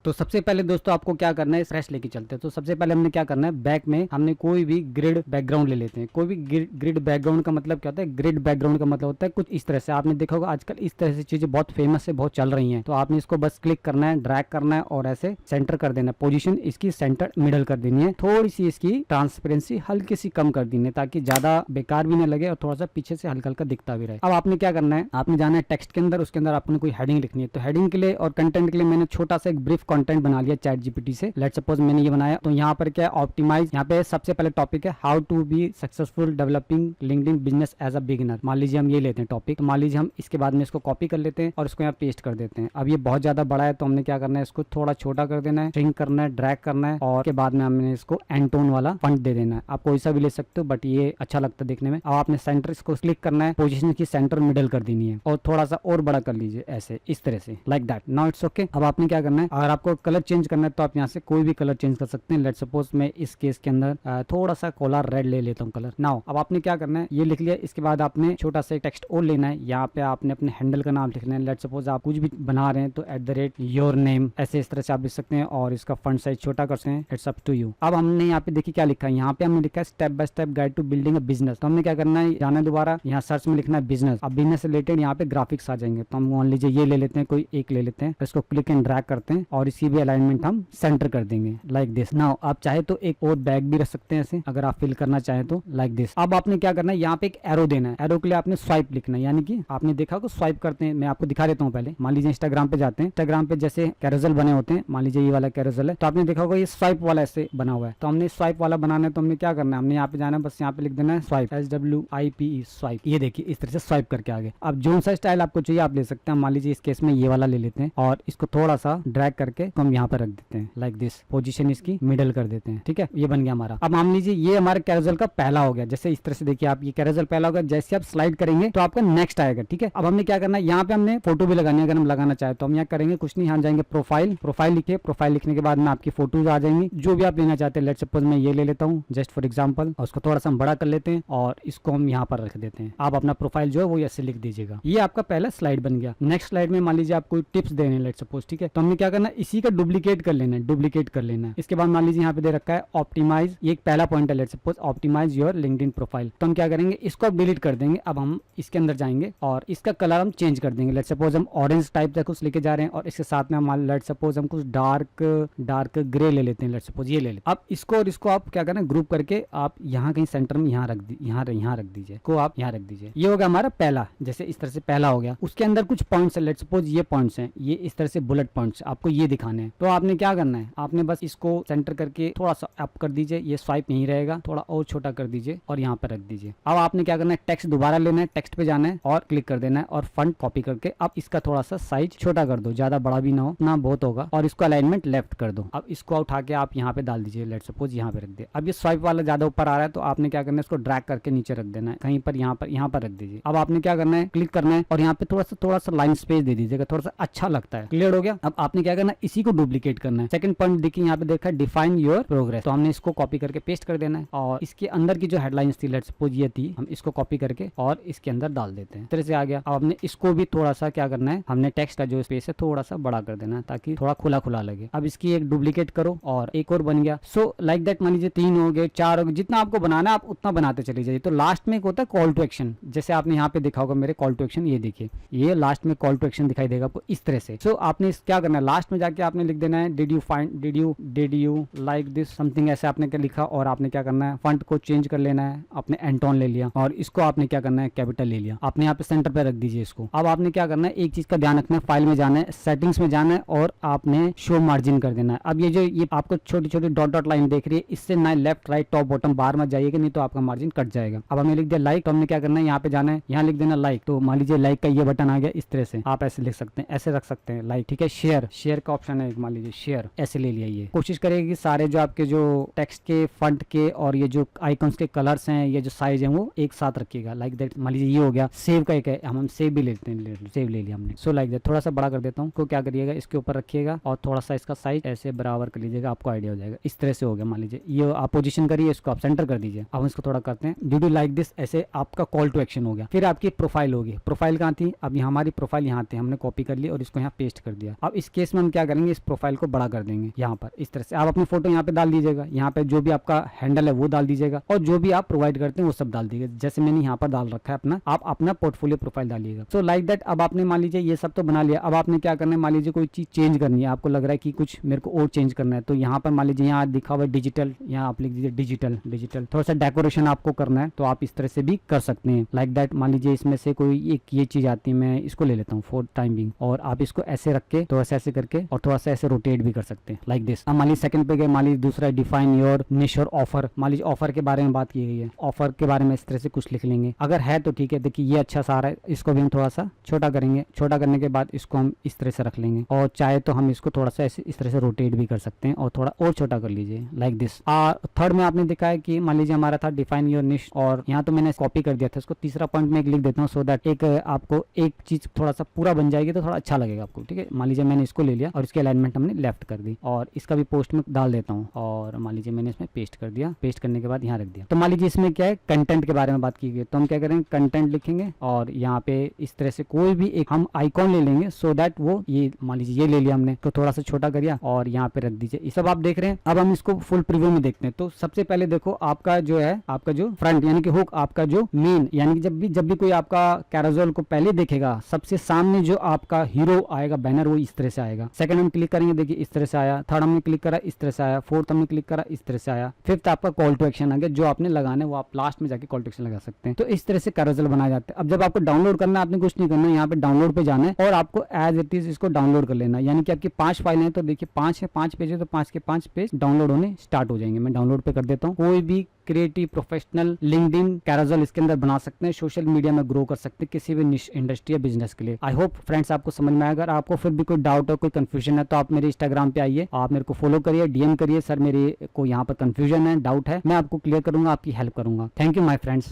तो सबसे पहले दोस्तों आपको क्या करना है, फ्रेश लेके चलते हैं। तो सबसे पहले हमने क्या करना है, बैक में हमने कोई भी ग्रिड बैकग्राउंड ले लेते हैं। कोई भी ग्रिड बैकग्राउंड का मतलब क्या होता है, ग्रिड बैकग्राउंड का मतलब होता है कुछ इस तरह से। आपने देखा होगा आजकल इस तरह से चीजें बहुत फेमस है, बहुत चल रही हैं। तो आपने इसको बस क्लिक करना है, ड्रैग करना है और ऐसे सेंटर कर देना है। पोजीशन इसकी सेंटर मिडल कर देनी है। थोड़ी सी इसकी ट्रांसपेरेंसी हल्की सी कम कर देनी है ताकि ज्यादा बेकार भी ना लगे और थोड़ा सा पीछे से हल्का हल्का दिखता भी रहे। अब आपने क्या करना है, आपने जाना है टेक्स्ट के अंदर, उसके अंदर आपने कोई हेडिंग लिखनी है। तो हेडिंग के लिए और कंटेंट के लिए मैंने छोटा सा एक ब्रीफ कंटेंट बना लिया चैट जीपीटी से। लेट सपोज मैंने ये बनाया। तो यहाँ पर क्या है, ऑप्टिमाइज। यहाँ पे सबसे पहले टॉपिक है how to be successful developing LinkedIn business as a beginner. मान लीजिए हम ये लेते हैं टॉपिक। तो मान लीजिए हम इसके बाद में इसको कॉपी कर लेते हैं और इसको यहाँ पेस्ट कर देते हैं। अब ये बहुत ज्यादा बड़ा है तो हमने क्या करना है, इसको थोड़ा छोटा कर देना है, श्रिंक करना है, ड्रैग करना है और के बाद में हमने इसको एंटोन वाला फंट दे देना है। आप कोई सा भी ले सकते हो बट ये अच्छा लगता है देखने में। अब आपने सेंटर इसको क्लिक करना है, पोजीशन की सेंटर मिडल कर देनी है और थोड़ा सा और बड़ा कर लीजिए ऐसे, इस तरह से, like that. Now it's okay. अब आपने क्या करना है, अगर आपको कलर चेंज करना है तो आप यहाँ से कोई भी कलर चेंज कर सकते हैं। लेट सपोज मैं इस केस के अंदर थोड़ा सा कोला रेड ले लेता हूँ कलर। नाउ अब आपने क्या करना है, ये लिख लिया। इसके बाद आपने छोटा सा टेक्स्ट और लेना है। यहाँ पे आपने अपने हैंडल का नाम लिखना है। लेट सपोज आप कुछ भी बना रहे हैं तो @योर नेम ऐसे इस तरह से आप लिख सकते हैं और इसका फंट साइज छोटा कर सकते हैं। It's up to you. अब हमने यहाँ पे देखिए क्या लिखा है, यहाँ पे हमने लिखा है step by step guide to building a business. तो हमने क्या करना है, जाना दोबारा यहाँ सर्च में लिखना है बिजनेस। अब बिजनेस से रिलेटेड यहाँ पे ग्राफिक्स आ जाएंगे। तो हम मान लीजिए ये ले लेते हैं, कोई एक ले लेते हैं, इसको क्लिक एंड ड्रैग करते हैं और इसी भी अलाइनमेंट हम सेंटर कर देंगे लाइक दिस। नाउ आप चाहे तो एक और बैग भी रख सकते हैं ऐसे, अगर आप फिल करना चाहे तो लाइक दिस। अब आपने क्या करना है, यहाँ पे एक एरो देना है। एरो के लिए आपने स्वाइप लिखना है, यानी कि आपने देखा को स्वाइप करते हैं। मैं आपको दिखा देता हूँ पहले। मान लीजिए इंस्टाग्राम पे जाते हैं, इंस्टाग्राम पे जैसे कैरोसेल बने होते हैं, मान लीजिए ये वाला कैरोसेल है, तो आपने देखा होगा ये स्वाइप वाला ऐसे बना हुआ है। तो हमने स्वाइप वाला बनाना है तो हमने क्या करना है, हमने यहाँ पे जाना है, बस यहाँ पे लिख देना है स्वाइप, SWIPE स्वाइप। ये देखिए इस तरह से स्वाइप करके आगे। अब जो सा स्टाइल आपको चाहिए आप ले सकते हैं। मान लीजिए इस केस में ये वाला ले लेते हैं और इसको थोड़ा सा ड्रैग करके हम यहाँ पे रख देते हैं लाइक दिस। पोजीशन इसकी मिडल कर देते हैं, ठीक है, ये बन गया हमारा। अब मान लीजिए ये हमारे कैरोसेल का पहला हो गया। जैसे इस तरह से देखिए आप, ये कैरोसेल पहला होगा, जैसे आप स्लाइड करेंगे तो आपका नेक्स्ट आएगा, ठीक है। अब हमने क्या करना है, यहाँ पे हमने फोटो भी लगानी है। अगर हम लगाना चाहे तो हम यहाँ करेंगे कुछ नहीं, यहाँ जाएंगे प्रोफाइल, प्रोफाइल लिखिए। प्रोफाइल लिखने के बाद में आपकी फोटोज आ जाएंगी जो भी आप लेना चाहते हैं। लेट सपोज मैं ये ले लेता हूँ जस्ट फॉर एग्जाम्पल और उसको थोड़ा सा हम बड़ा कर लेते हैं और इसको हम यहाँ पर रख देते हैं। आप अपना प्रोफाइल जो है वो ऐसे लिख दीजिएगा। ये आपका पहला स्लाइड बन गया। नेक्स्ट स्लाइड में मान लीजिए आप कोई टिप्स दे रहे हैं लेट सपोज, ठीक है, तो हमने क्या करना है, इसी का डुप्लीकेट कर लेना है, डुप्लीकेट कर लेना है। इसके बाद मान लीजिए यहाँ पे दे रखा है ऑप्टिमाइज, ये एक पहला पॉइंट है let suppose optimise your LinkedIn profile. तो हम क्या करेंगे, इसको आप डिलीट कर देंगे। अब हम इसके अंदर जाएंगे और इसका कलर हम चेंज कर देंगे। लेट सपोज हम ऑरेंज टाइप का कुछ लेके जा रहे हैं और इसके साथ में हम लेट सपोज हम कुछ डार्क ग्रे ले लेते हैं। लेट सपोज ये ले लेते हैं। अब इसको और इसको आप क्या करना है, ग्रुप करके आप यहाँ कहीं सेंटर में यहाँ रख दीजिए, को आप यहाँ रख दीजिए। ये हो गया हमारा पहला, जैसे इस तरह से पहला हो गया। उसके अंदर कुछ पॉइंट्स है, लेट सपोज ये पॉइंट्स हैं, ये इस तरह से बुलेट पॉइंट्स आपको ये दिखाने हैं। तो आपने क्या करना है, आपने बस इसको सेंटर करके थोड़ा सा अप कर दीजिए, ये स्वाइप नहीं रहेगा, थोड़ा और छोटा कर दीजिए और यहाँ पे रख दीजिए। अब आपने क्या करना है, टेक्स्ट दोबारा लेना है, टेक्स्ट पे जाना है और क्लिक कर देना है और फंट कॉपी करके अब इसका थोड़ा सा साइज छोटा कर दो, ज्यादा बड़ा भी ना हो ना बहुत होगा, और इसको अलाइनमेंट लेफ्ट कर दो। अब इसको उठा के आप यहाँ पे डाल दीजिए, लेट सपोज यहाँ पे रख दिया। अब ये स्वाइप वाला ज्यादा ऊपर आ रहा है तो आपने क्या करना है, इसको ड्रैग करके नीचे रख देना है, कहीं पर यहाँ पर रख दीजिए। अब आपने क्या करना है, क्लिक करना है और यहाँ पे थोड़ा सा लाइन स्पेस दे दीजिएगा, थोड़ा सा अच्छा लगता है। क्लियर हो गया। अब आपने क्या करना है, इसी को डुप्लीकेट करना है। सेकंड पॉइंट देखिए यहाँ पे देखा है डिफाइन योर प्रोग्रेस, तो हमने इसको कॉपी करके पेस्ट कर देना है और इसके अंदर की जो हेडलाइंस थी लेट्स सपोज ये थी, हम इसको कॉपी करके और इसके अंदर डाल देते हैं। इस तरह से आ गया। अब हमने इसको भी थोड़ा सा क्या करना है, हमने टेक्स्ट का जो स्पेस है थोड़ा सा बड़ा कर देना है ताकि थोड़ा खुला खुला लगे। अब इसकी एक डुप्लीकेट करो और एक और बन गया। सो लाइक दैट, मान लीजिए 3 हो गए, 4 हो गए, जितना आपको बनाना है आप उतना बनाते चले जाइए। तो लास्ट में एक होता है कॉल टू एक्शन, जैसे आपने यहाँ पे देखा होगा मेरे कॉल टू एक्शन, ये देखिए ये लास्ट में कॉल टू एक्शन दिखाई देगा आपको इस तरह से। सो आपने क्या करना है, लास्ट में जाके आपने लिख देना है did you like this something, ऐसे आपने क्या लिखा और आपने क्या करना है, फंट को चेंज कर लेना है, आपने एंटोन ले लिया और इसको आपने क्या करना है, कैपिटल ले लिया, आपने यहाँ पे सेंटर पे रख दीजिए इसको। अब आपने क्या करना है, एक चीज का ध्यान रखना है, फाइल में जाना है, सेटिंग्स में जाना है और आपने शो मार्जिन कर देना है। अब ये आपको छोटी छोटी डॉट लाइन देख रही है, इससे ना लेफ्ट राइट टॉप बॉटम बाहर मत जाइएगा, नहीं तो आपका मार्जिन कट जाएगा। अब हमने लिख दिया लाइक, तो हमने क्या करना है, यहाँ पे जाना है, यहाँ लिख देना लाइक। तो मान लीजिए लाइक का ये बटन आ गया, इस तरह से आप ऐसे लिख सकते हैं, ऐसे रख सकते हैं लाइक, ठीक है। शेयर का ऑप्शन है, मान लीजिए शेयर, ऐसे ले लिया। ये कोशिश करेगी कि सारे जो आपके जो टेक्स्ट के फंट के और ये जो आइकॉन्स के कलर्स हैं, ये जो साइज है वो एक साथ रखिएगा लाइक दैट। मान लीजिए ये हो गया। सेव का एक है, हम सेव भी लेते हैं, सेव ले लिया हमने। सो लाइक दैट, थोड़ा सा बड़ा कर देता हूँ। तो क्या करिएगा, इसके ऊपर रखिएगा और थोड़ा सा इसका साइज ऐसे बराबर कर लीजिएगा, आपको आइडिया हो जाएगा। इस तरह से हो गया। मान लीजिए ये आप पोजीशन करिए, इसको आप सेंटर कर दीजिए। अब इसको थोड़ा करते हैं, डिड यू लाइक दिस, ऐसे आपका कॉल टू एक्शन हो गया। फिर आपकी प्रोफाइल होगी। प्रोफाइल कहाँ थी, अब हमारी प्रोफाइल यहाँ थी, हमने कॉपी कर ली और इसको यहाँ पेस्ट कर दिया। अब इस केस में हम क्या करेंगे, इस प्रोफाइल को बड़ा कर देंगे। यहाँ पर इस तरह से आप अपनी फोटो यहाँ पे डाल दीजिएगा, यहाँ पे जो भी आपका हैंडल है वो डाल दीजिएगा और जो भी आप प्रोवाइड करते हैं वो सब डाल दीजिएगा। जैसे मैंने यहाँ पर डाल रखा है अपना, आप अपना पोर्टफोलियो प्रोफाइल डालिएगा। So like that. अब आपने मान लीजिए ये सब तो बना लिया, अब आपने क्या करना है, मान लीजिए कोई चीज चेंज करनी है, आपको लग रहा है कि कुछ मेरे को और चेंज करना है, तो यहाँ पर मान लीजिए यहाँ दिखा हुआ है डिजिटल, यहाँ आप लिख दीजिए डिजिटल। थोड़ा सा डेकोरेशन आपको करना है तो आप इस तरह से भी कर सकते हैं। Like that. मान लीजिए इसमें से कोई एक ये चीज आती है, मैं इसको ले लेता हूँ फॉर टाइम बिंग, और आप इसको ऐसे रख के थोड़ा सा ऐसे करके और थोड़ा सा ऐसे रोटेट भी कर सकते हैं लाइक दिस। अब मान लीजिए सेकंड पे गए, मान लीजिए दूसरा डिफाइन योर निश और ऑफर। मान लीजिए ऑफर के बारे में बात की गई है, ऑफर के बारे में इस तरह से कुछ लिख लेंगे। अगर है तो ठीक है, देखिए ये अच्छा सा आ रहा है, इसको भी हम थोड़ा सा छोटा करेंगे। छोटा करने के बाद इसको हम इस तरह से रख लेंगे और चाहे तो हम इसको थोड़ा सा इस तरह से रोटेट भी कर सकते हैं और थोड़ा और छोटा कर लीजिए लाइक दिस। थर्ड में आपने देखा है कि मान लीजिए हमारा था डिफाइन योर निश, और यहाँ तो मैंने कॉपी कर दिया था इसको। तीसरा पॉइंट में एक लिख देता हूँ सो दैट एक आपको एक चीज थोड़ा सा पूरा बन जाएगी तो थोड़ा अच्छा लगेगा आपको। ठीक है, मान लीजिए मैंने इसको ले लिया और इसकी अलाइनमेंट हमने लेफ्ट कर दी और इसका भी पोस्ट में डाल देता हूँ और मान लीजिए मैंने इसमें पेस्ट कर दिया। पेस्ट करने के बाद यहाँ रख दिया। तो मान लीजिए इसमें क्या है, कंटेंट के बारे में बात की गई, तो हम क्या करेंगे, कंटेंट लिखेंगे और यहाँ पे इस तरह से कोई भी एक हम आइकॉन ले लेंगे सो दैट वो ये मान लीजिए ये ले लिया हमने, तो थोड़ा सा छोटा कर दिया और यहाँ पे रख दीजिए। ये सब आप देख रहे हैं। अब हम इसको फुल प्रीव्यू में देखते हैं। तो सबसे पहले देखो आपका जो है, आपका जो फ्रंट यानी कि हुक, आपका जो मेन यानी कि जब भी कोई आपका कैरोसेल को पहले देखेगा, सबसे सामने जो आपका हीरो आएगा बैनर, वो इस तरह से आएगा। सेकंड हम क्लिक करेंगे, देखिए इस तरह से आया। थर्ड हमने क्लिक करा, इस तरह से आया। फोर्थ हमने क्लिक करा, इस तरह से आया। फिफ्थ आपका कॉल टू एक्शन आ गया, जो आपने लगाना है वो आप लास्ट में जाके कॉल टू एक्शन लगा सकते हैं। तो इस तरह से कैरोसेल बनाया जाता है। अब जब आपको डाउनलोड करना है, आपने कुछ नहीं करना है, यहाँ पे डाउनलोड पे जाना है और आपको एज इट इज इसको डाउनलोड कर लेना है। यानी कि आपकी 5 फाइल है, तो देखिए 5 है, 5 पेज है, तो 5 के 5 पेज डाउनलोड होने स्टार्ट हो जाएंगे। मैं डाउनलोड पे कर देता हूँ। कोई भी क्रिएटिव प्रोफेशनल लिंक्डइन कैरोसेल इसके अंदर बना सकते हैं, सोशल मीडिया में ग्रो कर सकते हैं किसी भी निश इंडस्ट्री या बिजनेस के लिए। आई होप फ्रेंड्स आपको समझ में आएगा। अगर आपको फिर भी कोई डाउट हो, कोई कंफ्यूजन है, तो आप मेरे इंस्टाग्राम पे आइए, आप मेरे को फॉलो करिए, डीएम करिए, सर मेरे को यहाँ पर कंफ्यूजन है, डाउट है, मैं आपको क्लियर करूंगा, आपकी हेल्प करूंगा। Thank you my friends.